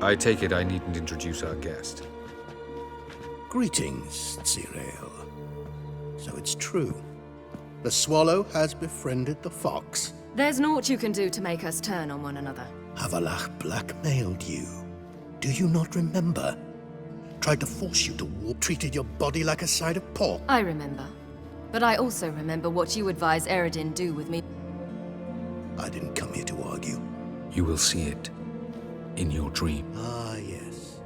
I take it I needn't introduce our guest. Greetings, Ciri. So it's true. The swallow has befriended the fox. There's naught you can do to make us turn on one another. Havalach blackmailed you. Do you not remember? Tried to force you to walk, treated your body like a side of pork. I remember. But I also remember what you advised Eredin do with me. I didn't come here to argue. You will see it in your dream. Ah, yes.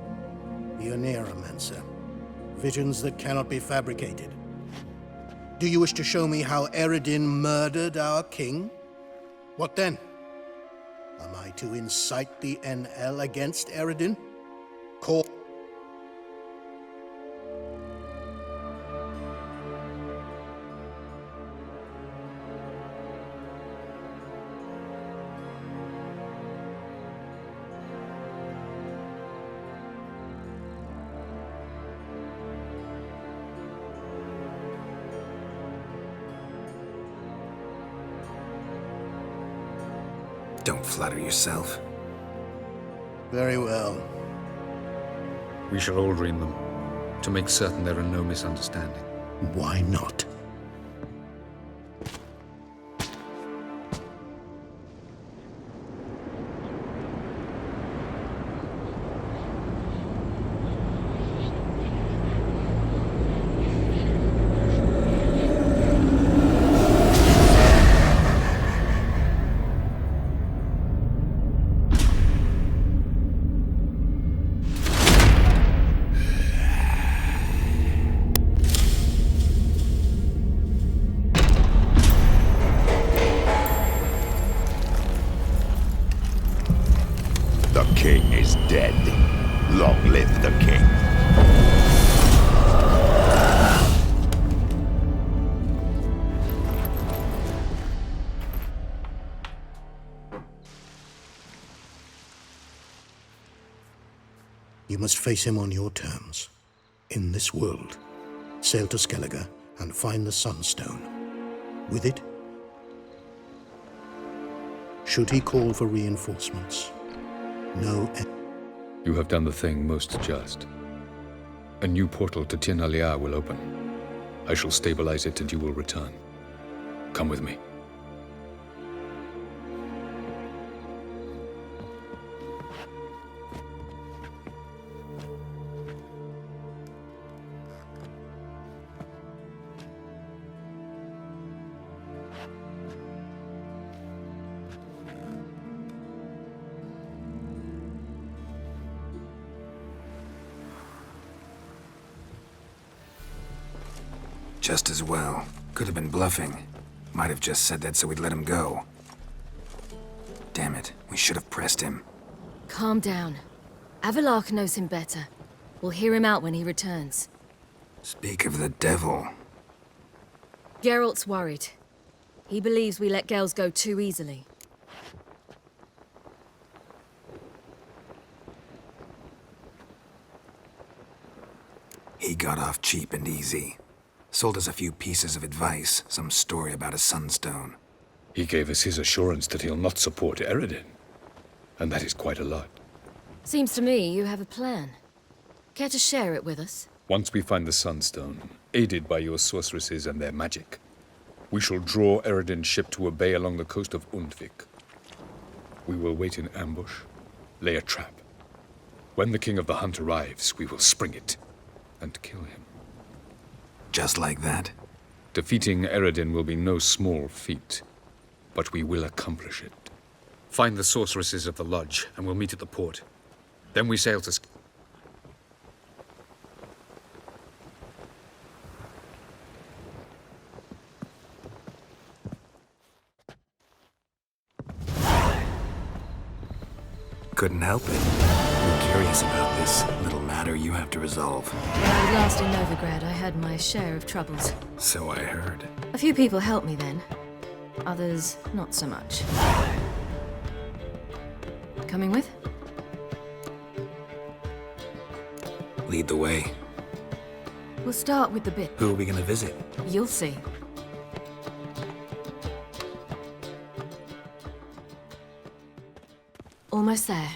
The Oneiromancer. Visions that cannot be fabricated. Do you wish to show me how Eredin murdered our king? What then? Am I to incite the NL against Eredin? Call... Don't flatter yourself. Very well. We shall all dream them, to make certain there are no misunderstandings. Why not? The king is dead. Long live the king. You must face him on your terms. In this world, sail to Skellige and find the Sunstone. With it, should he call for reinforcements, no... You have done the thing most just. A new portal to Tien Alia will open. I shall stabilize it and you will return. Come with me. Just as well. Could have been bluffing. Might have just said that so we'd let him go. Damn it, we should have pressed him. Calm down. Avalach knows him better. We'll hear him out when he returns. Speak of the devil. Geralt's worried. He believes we let girls go too easily. He got off cheap and easy. Sold us a few pieces of advice, some story about a sunstone. He gave us his assurance that he'll not support Eredin. And that is quite a lot. Seems to me you have a plan. Care to share it with us? Once we find the Sunstone, aided by your sorceresses and their magic, we shall draw Eredin's ship to a bay along the coast of Undvik. We will wait in ambush, lay a trap. When the King of the Hunt arrives, we will spring it and kill him. Just like that? Defeating Eredin will be no small feat, but we will accomplish it. Find the sorceresses of the lodge, and we'll meet at the port. Then we sail to... Couldn't help it. I'm curious about this little matter you have to resolve. When I was last in Novigrad, I had my share of troubles. So I heard. A few people helped me then. Others, not so much. Coming with? Lead the way. We'll start with the bit. Who are we gonna visit? You'll see. Almost there.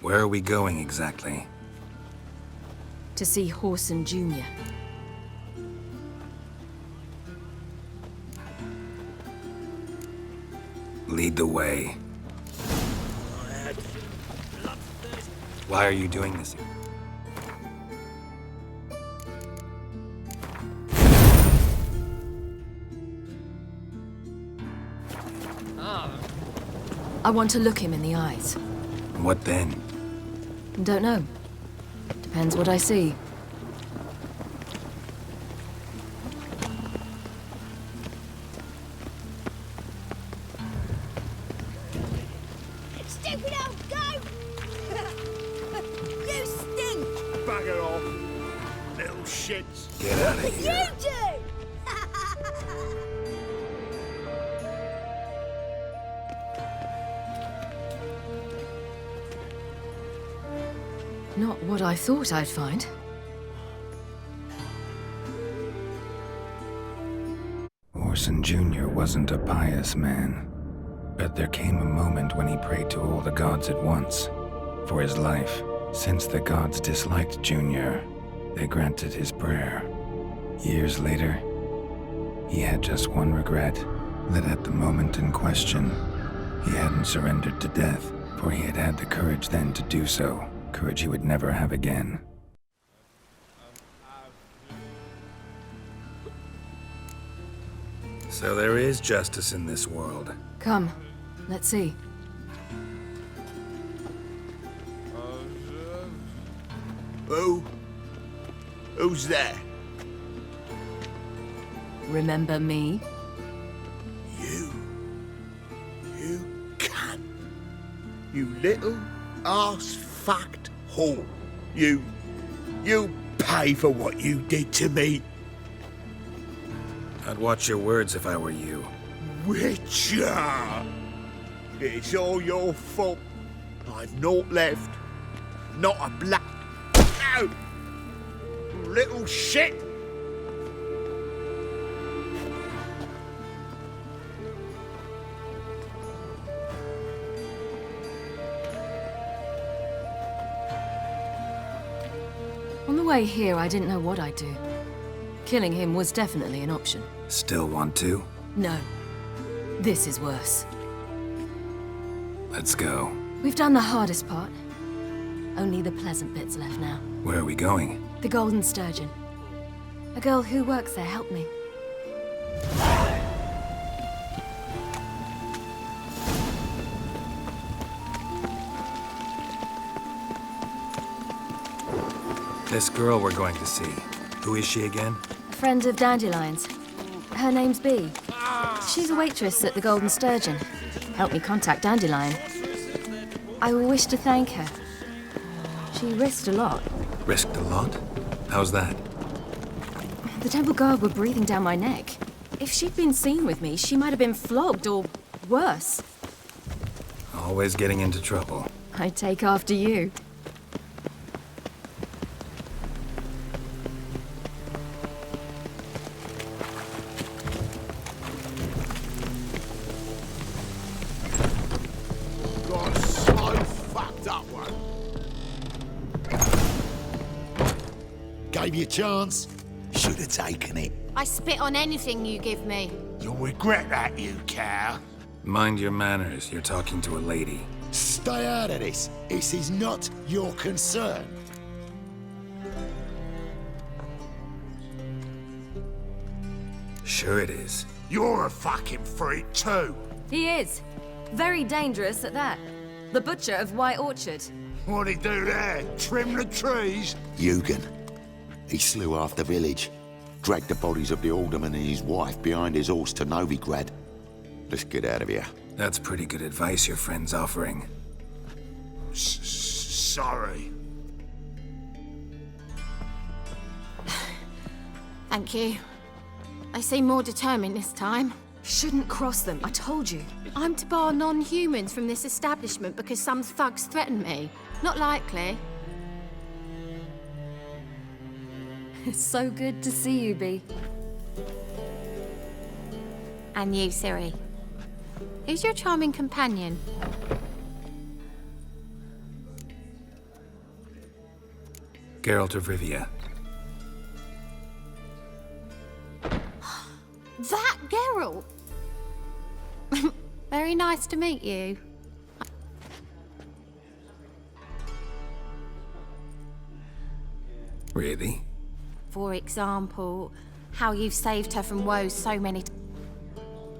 Where are we going exactly? To see Horson Jr. Lead the way. Why are you doing this? I want to look him in the eyes. What then? Don't know. Depends what I see. Stupid old goat! You stink! Bugger off, little shits. Get out of here. You do! Not what I thought I'd find. Orson Jr. wasn't a pious man, but there came a moment when he prayed to all the gods at once for his life. Since the gods disliked Jr., they granted his prayer. Years later, he had just one regret, that at the moment in question, he hadn't surrendered to death, for he had had the courage then to do so, courage he would never have again. So there is justice in this world. Come, let's see. Who's there? Remember me? You cunt. You little ass-fucked whore. You pay for what you did to me. I'd watch your words if I were you. Witcher! It's all your fault. I've naught left. Not a black... No! Little shit! On the way here, I didn't know what I'd do. Killing him was definitely an option. Still want to? No. This is worse. Let's go. We've done the hardest part. Only the pleasant bits left now. Where are we going? The Golden Sturgeon. A girl who works there helped me. This girl we're going to see. Who is she again? A friend of Dandelion's. Her name's Bee. She's a waitress at the Golden Sturgeon. Helped me contact Dandelion. I wish to thank her. She risked a lot. Risked a lot? How's that? The temple guard were breathing down my neck. If she'd been seen with me, she might have been flogged or worse. Always getting into trouble. I'd take after you. Got so fucked up one. Gave you a chance. Should have taken it. I spit on anything you give me. You'll regret that, you cow. Mind your manners, you're talking to a lady. Stay out of this. This is not your concern. Sure it is. You're a fucking freak too. He is. Very dangerous at that. The butcher of White Orchard. What'd he do there? Trim the trees? Eugen. He slew half the village. Dragged the bodies of the alderman and his wife behind his horse to Novigrad. Let's get out of here. That's pretty good advice your friend's offering. Sorry. Thank you. I seem more determined this time. Shouldn't cross them, I told you. I'm to bar non-humans from this establishment because some thugs threaten me. Not likely. It's so good to see you, Bee. And you, Ciri. Who's your charming companion? Geralt of Rivia. That Geralt! Very nice to meet you. Really? For example, how you've saved her from woes so many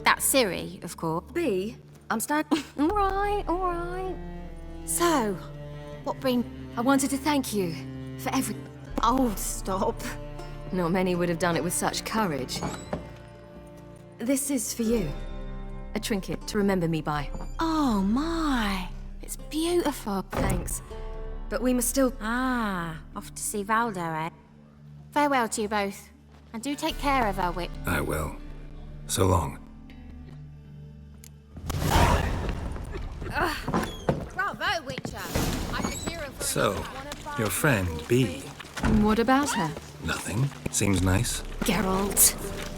That's Ciri, of course. B, I'm all right. So, what brings... I wanted to thank you for every... Oh, stop. Not many would have done it with such courage. This is for you. A trinket to remember me by. Oh, my. It's beautiful. Thanks. But we must still... Ah, off to see Valdo, eh? Farewell to you both. And do take care of her, Witch. I will. So long. Bravo, Witcher. I'm the hero for So, your friend, B. What about her? Nothing. Seems nice. Geralt.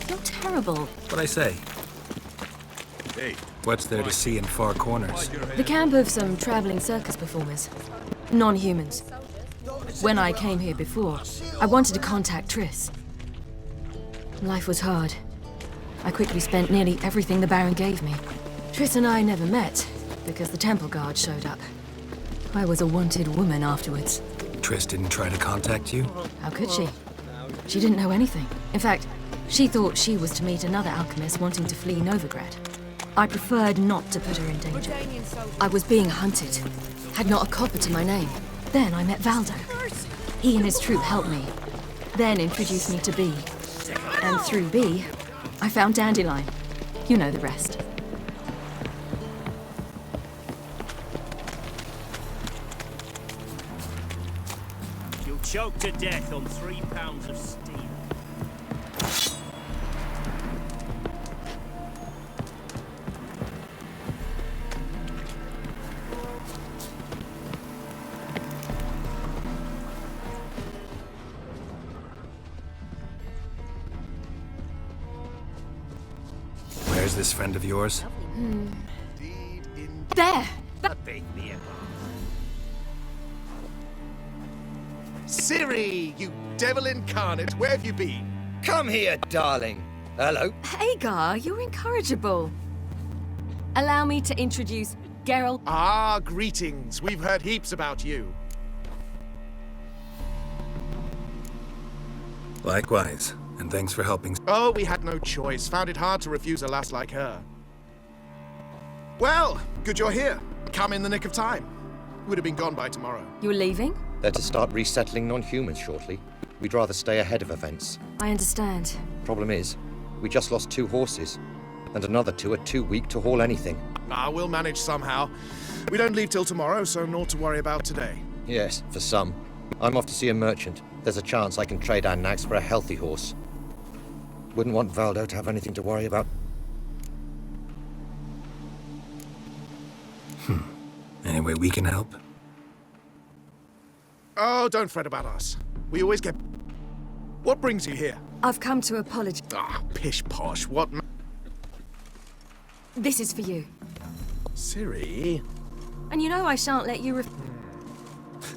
You're terrible. What'd I say? Hey, What's there to see in far corners? The camp of some traveling circus performers. Non-humans. When I came here before, I wanted to contact Triss. Life was hard. I quickly spent nearly everything the Baron gave me. Triss and I never met, because the temple guard showed up. I was a wanted woman afterwards. Triss didn't try to contact you? How could she? She didn't know anything. In fact, she thought she was to meet another alchemist wanting to flee Novigrad. I preferred not to put her in danger. I was being hunted. Had not a copper to my name. Then I met Valdo. He and his troop helped me. Then introduced me to B. And through B, I found Dandelion. You know the rest. You'll choke to death on 3 pounds of steel. Where's this friend of yours? There! Big beer. Ciri, you devil incarnate, where have you been? Come here, darling. Hello. Hagar, you're incorrigible. Allow me to introduce Geralt. Ah, greetings. We've heard heaps about you. Likewise, and thanks for helping. Oh, we had no choice. Found it hard to refuse a lass like her. Well, good you're here. Come in the nick of time. Would have been gone by tomorrow. You're leaving? They're to start resettling non-humans shortly. We'd rather stay ahead of events. I understand. Problem is, we just lost 2 horses, and another 2 are too weak to haul anything. Ah, we'll manage somehow. We don't leave till tomorrow, so naught to worry about today. Yes, for some. I'm off to see a merchant. There's a chance I can trade our nags for a healthy horse. Wouldn't want Valdo to have anything to worry about. Any way we can help? Oh, don't fret about us. We always get... What brings you here? I've come to apologize. Ah, pish-posh, what This is for you. Ciri? And you know I shan't let you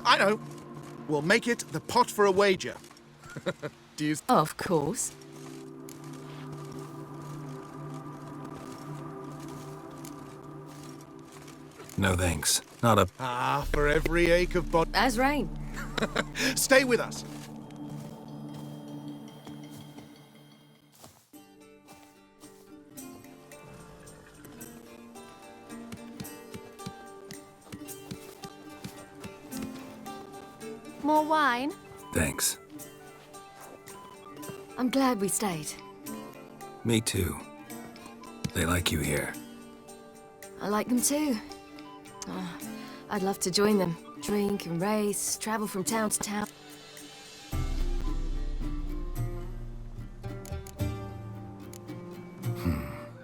I know. We'll make it the pot for a wager. Do you... Of course. No thanks. Not a... Ah, for every ache of body... As rain. Stay with us. More wine? Thanks. I'm glad we stayed. Me too. They like you here. I like them too. Oh, I'd love to join them. Drink and race, travel from town to town.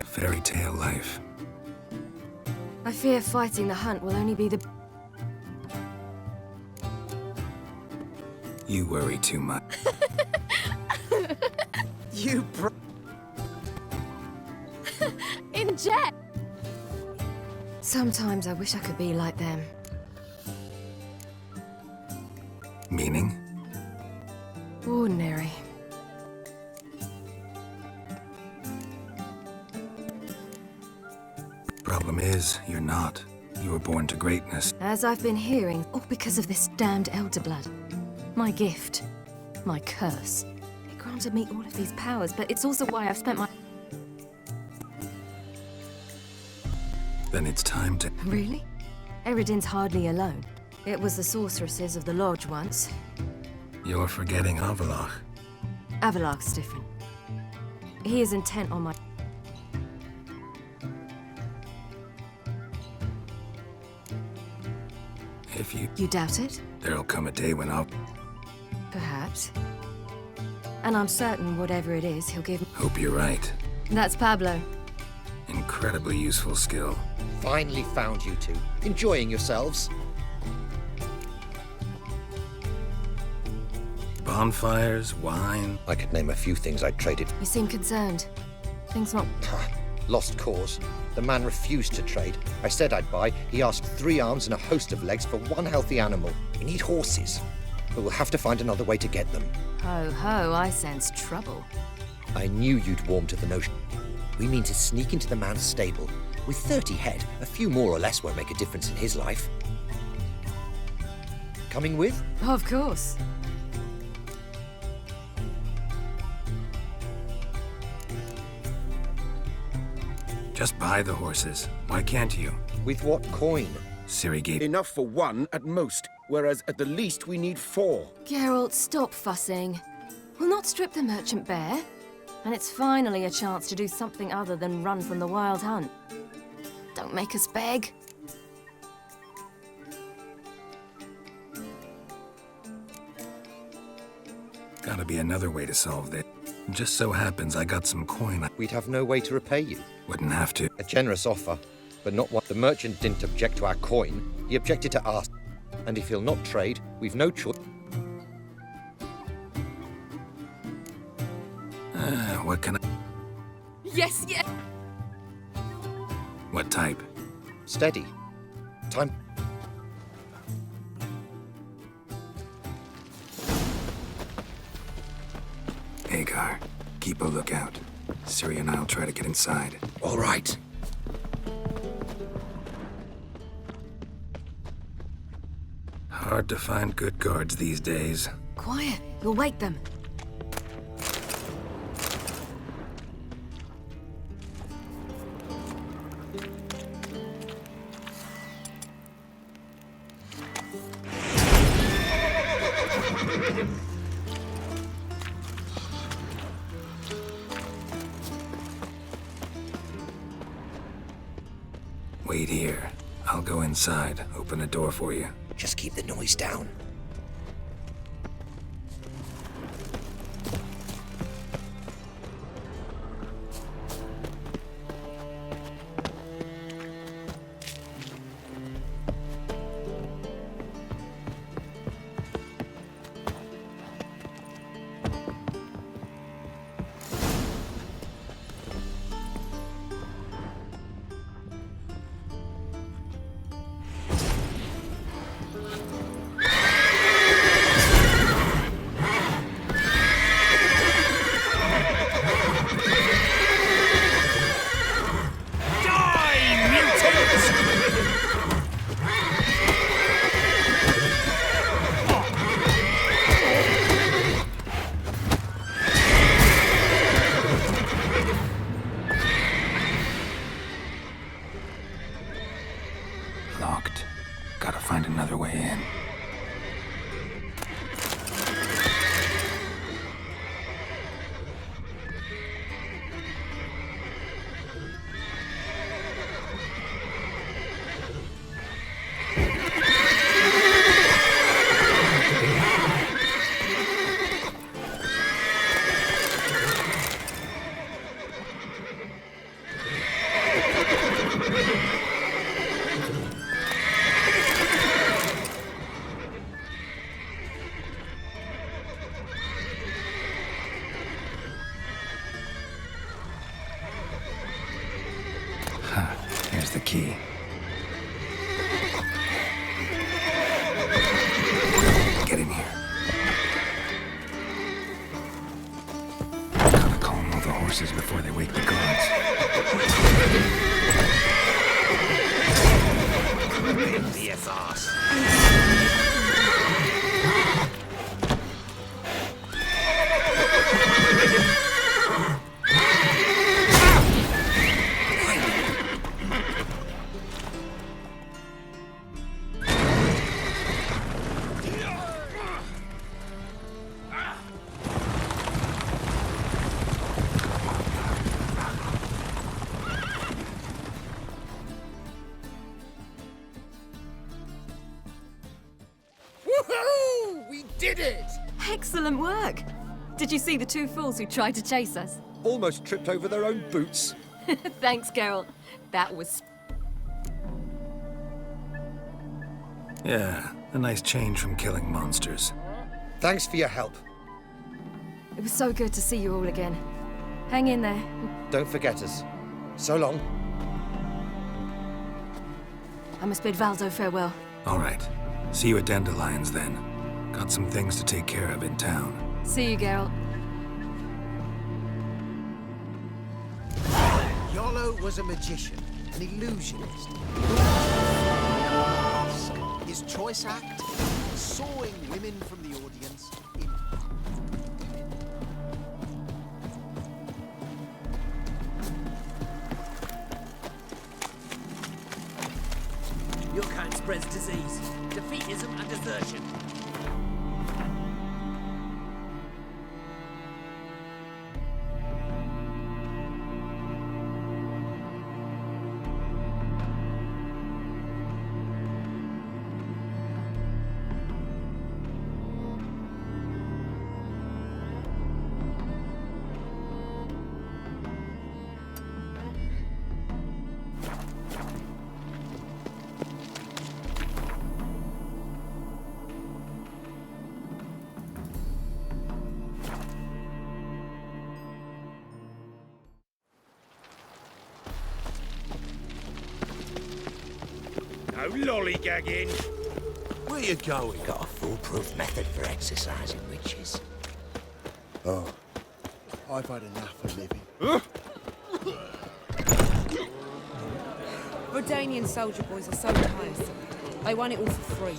Fairy tale life. I fear fighting the hunt will only be the... You worry too much. You In jet! Sometimes I wish I could be like them. Meaning? Problem is, you're not. You were born to greatness. As I've been hearing, all because of this damned elder blood. My gift. My curse. It granted me all of these powers, but it's also why I've spent my... Then it's time to... Really? Eredin's hardly alone. It was the sorceresses of the Lodge once. You're forgetting Avalach. Avalach's different. He is intent on my... If you... You doubt it? There'll come a day when I'll... Perhaps. And I'm certain whatever it is, he'll give me... Hope you're right. That's Pablo. Incredibly useful skill. Finally found you two. Enjoying yourselves? Bonfires, wine... I could name a few things I'd traded. You seem concerned. Things not... Lost cause. The man refused to trade. I said I'd buy. He asked 3 arms and a host of legs for 1 healthy animal. We need horses. But we'll have to find another way to get them. Ho ho, I sense trouble. I knew you'd warm to the notion. We mean to sneak into the man's stable. With 30 head, a few more or less won't make a difference in his life. Coming with? Of course. Just buy the horses. Why can't you? With what coin? Ciri gave... Enough for 1 at most, whereas at the least we need 4. Geralt, stop fussing. We'll not strip the merchant bare. And it's finally a chance to do something other than run from the wild hunt. Don't make us beg. Gotta be another way to solve this. Just so happens I got some coin. We'd have no way to repay you. Wouldn't have to. A generous offer, but not one. The merchant didn't object to our coin. He objected to us. And if he'll not trade, we've no choice. What can I... Yes, yes! What type? Steady. Time. Hagar, keep a lookout. Ciri and I'll try to get inside. All right. Hard to find good guards these days. Quiet, you'll wake them. Wait here. I'll go inside, open a door for you. Just keep the noise down. Locked. Gotta find another way in. Here's the key. Get in here. Gotta calm all the horses before they wake the guards. Yes, arse. Woohoo! We did it! Excellent work! Did you see the two fools who tried to chase us? Almost tripped over their own boots. Thanks, Geralt. That was... Yeah, a nice change from killing monsters. Thanks for your help. It was so good to see you all again. Hang in there. Don't forget us. So long. I must bid Valdo farewell. All right. See you at Dandelions then. Got some things to take care of in town. See you, Geralt. Yolo was a magician, an illusionist. His choice act, sawing women from the audience in Your kind spreads disease, defeatism and desertion. No lollygagging. Where you going? Got a foolproof method for exercising witches. Oh, I've had enough of living. Redanian soldier boys are so tiresome. They want it all for free.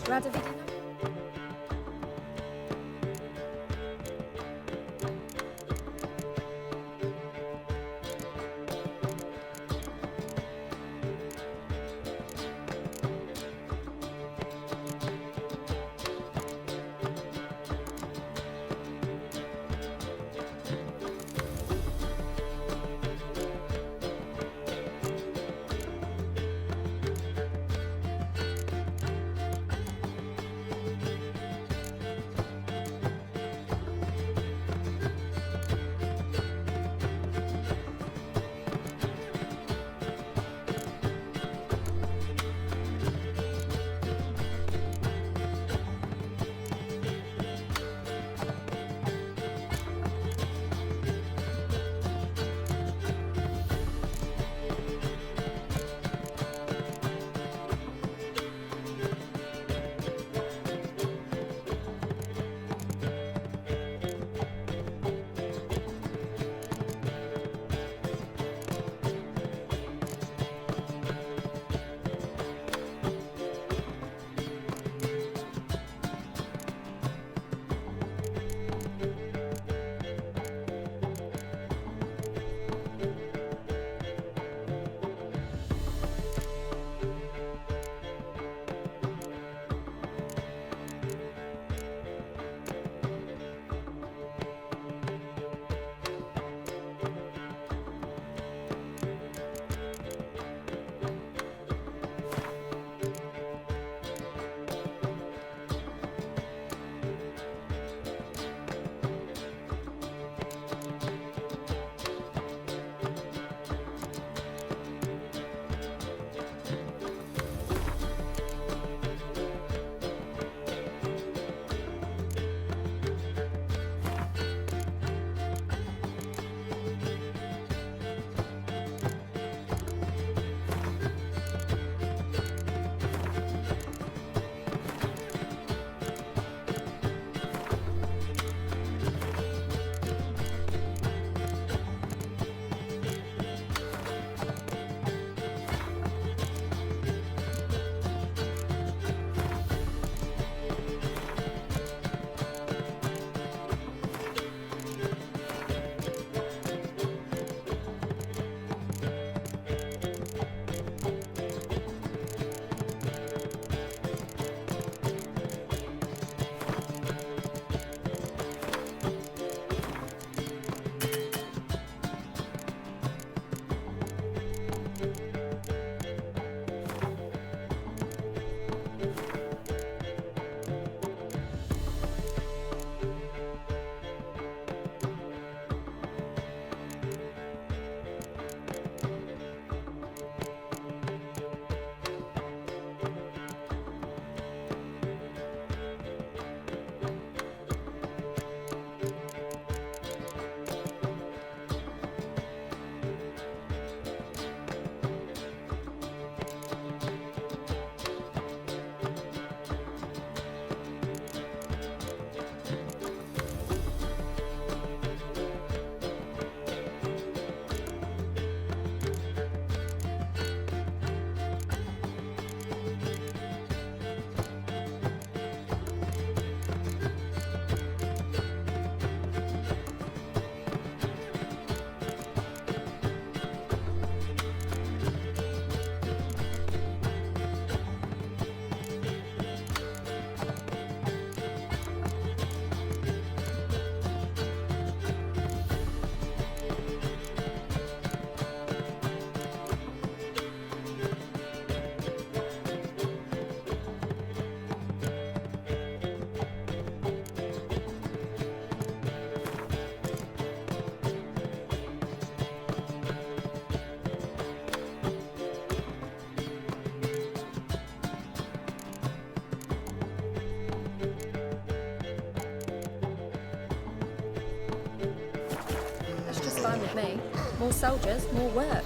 with me. More soldiers, more work.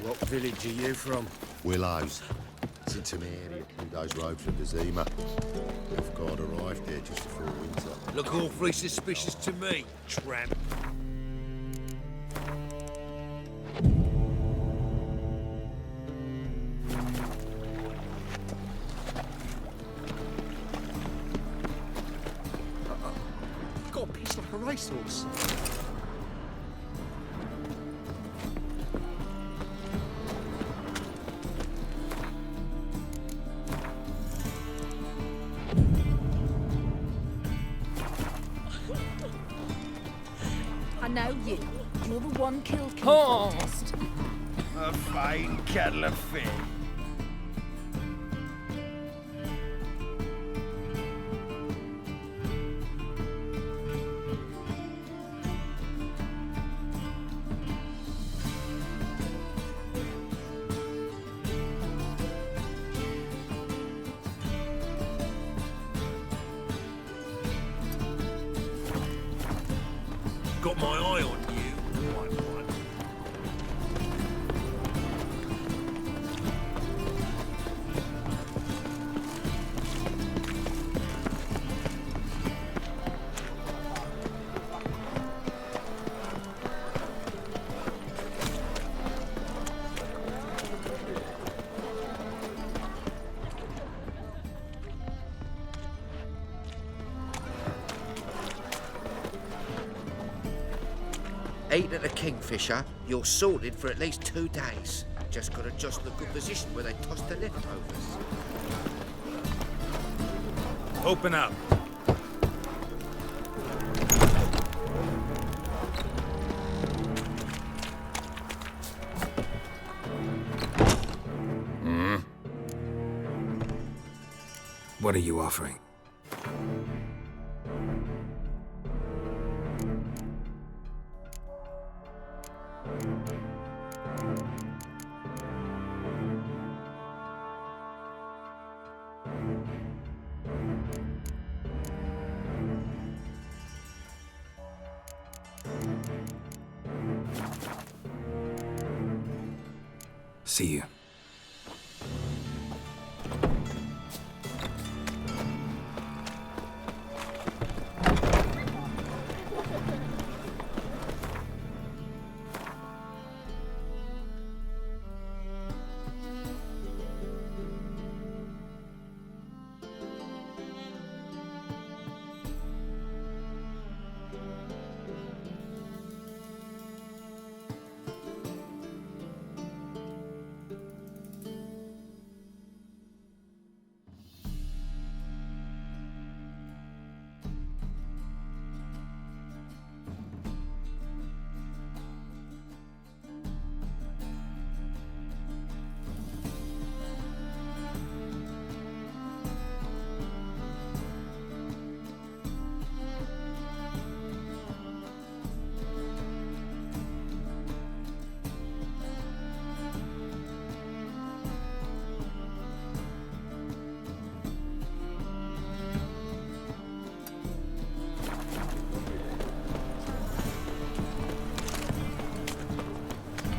What village are you from? Willows. It's into an area 2 days' road from Dezima. I've got arrived there just before winter. Look awfully suspicious to me, tramp. Got a piece like a racehorse. I know you. You're the one killed King Oh. Contest. A fine kettle of fish. Got my eye on you, white one. Ate at the Kingfisher, you're sorted for at least 2 days. Just got to adjust the good position where they toss the leftovers. Open up. What are you offering? See you.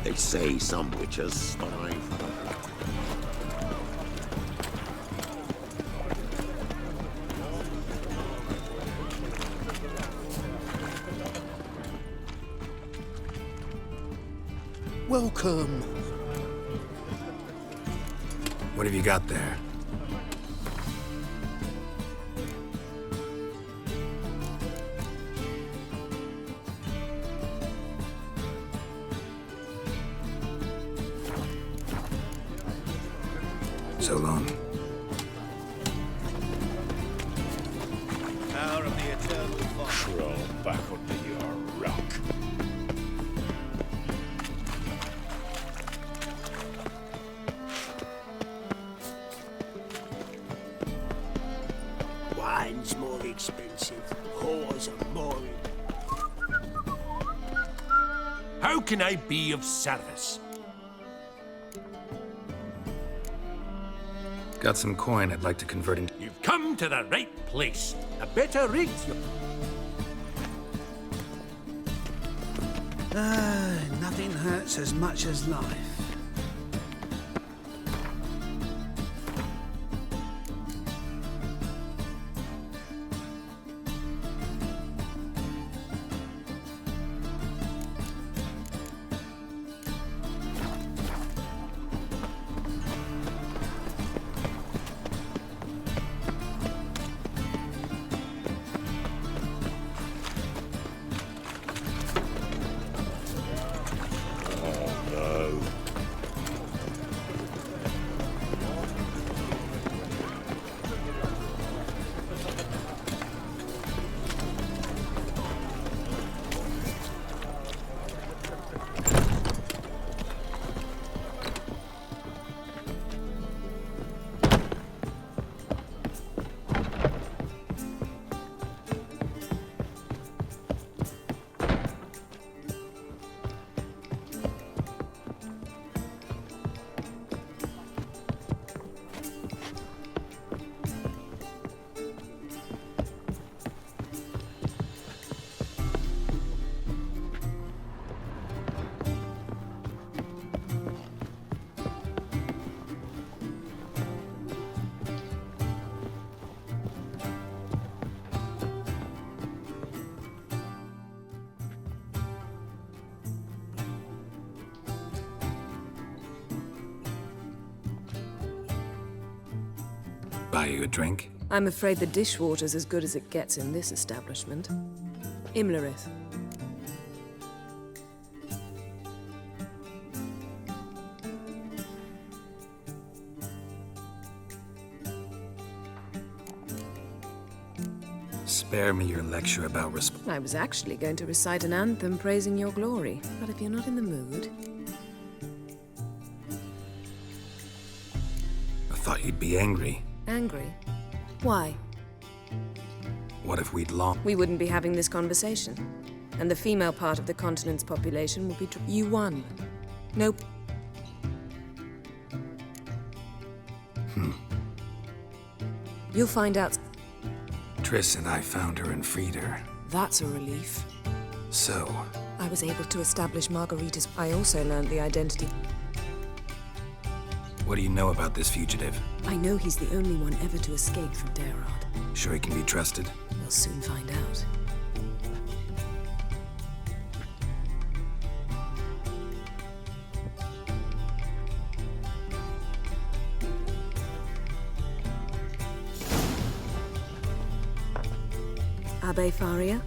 They say some witches spy. Welcome. What have you got there? So long. Power of the eternal fire. Crawl back under your rock. Wine's more expensive. Whores are more. How can I be of service? Got some coin I'd like to convert into... You've come to the right place. A better rate. Nothing hurts as much as life. Buy you a drink? I'm afraid the dishwater's as good as it gets in this establishment. Imlerith. Spare me your lecture about I was actually going to recite an anthem praising your glory, but if you're not in the mood... I thought you'd be angry. Angry? Why? What if we'd lost? We wouldn't be having this conversation. And the female part of the continent's population would be... You won. Nope. You'll find out... Triss and I found her and freed her. That's a relief. So? I was able to establish Margarita's... I also learned the identity... What do you know about this fugitive? I know he's the only one ever to escape from Geralt. Sure he can be trusted? We'll soon find out. Abbe Faria?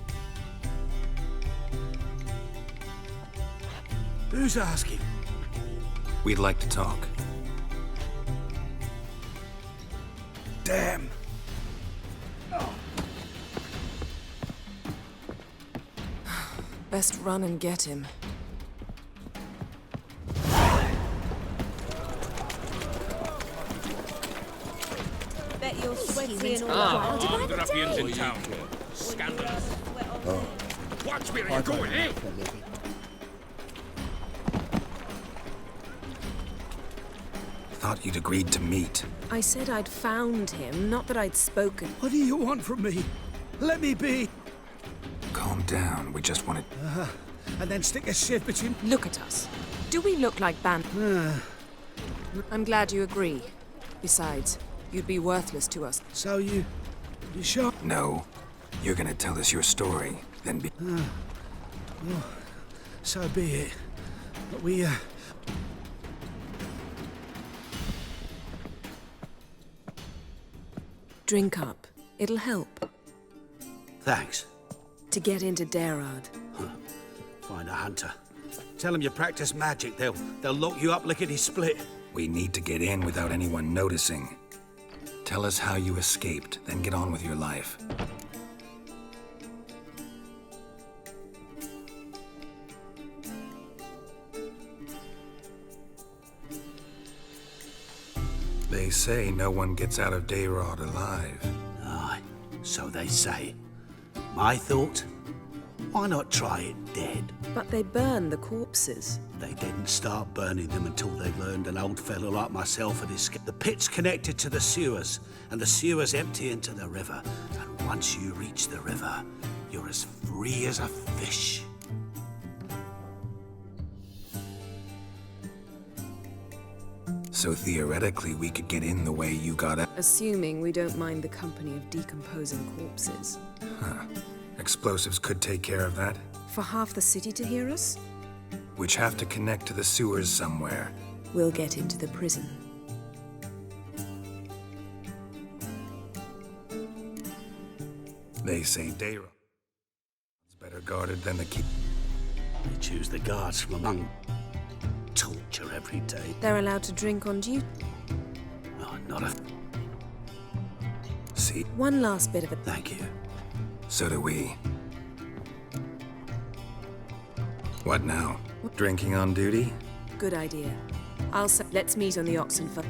Who's asking? We'd like to talk. Damn. Best run and get him. Bet you're sweaty and all Armed ruffians in town. Scandalous. Watch where you're going, eh? Thought you'd agreed to meet. I said I'd found him, not that I'd spoken. What do you want from me? Let me be. Calm down, we just wanted... And then stick a shiv between... Look at us. Do we look like I'm glad you agree. Besides, you'd be worthless to us. So you sure? No. You're gonna tell us your story, then be... Well, so be it. But we, Drink up. It'll help. Thanks. To get into Gerard. Find a hunter. Tell them you practice magic. They'll lock you up lickety-split. We need to get in without anyone noticing. Tell us how you escaped, then get on with your life. They say no one gets out of Gerard alive. Aye, so they say. My thought? Why not try it dead? But they burn the corpses. They didn't start burning them until they learned an old fellow like myself had escaped. The pit's connected to the sewers, and the sewers empty into the river. And once you reach the river, you're as free as a fish. So theoretically, we could get in the way you got out. Assuming we don't mind the company of decomposing corpses. Huh. Explosives could take care of that. For half the city to hear us? Which have to connect to the sewers somewhere. We'll get into the prison. They say Gerard is better guarded than the keep. They choose the guards from among torture every day. They're allowed to drink on duty. Oh, not a... See? One last bit of it. Thank you. So do we. What now? Drinking on duty? Good idea. Let's meet on the Oxenford.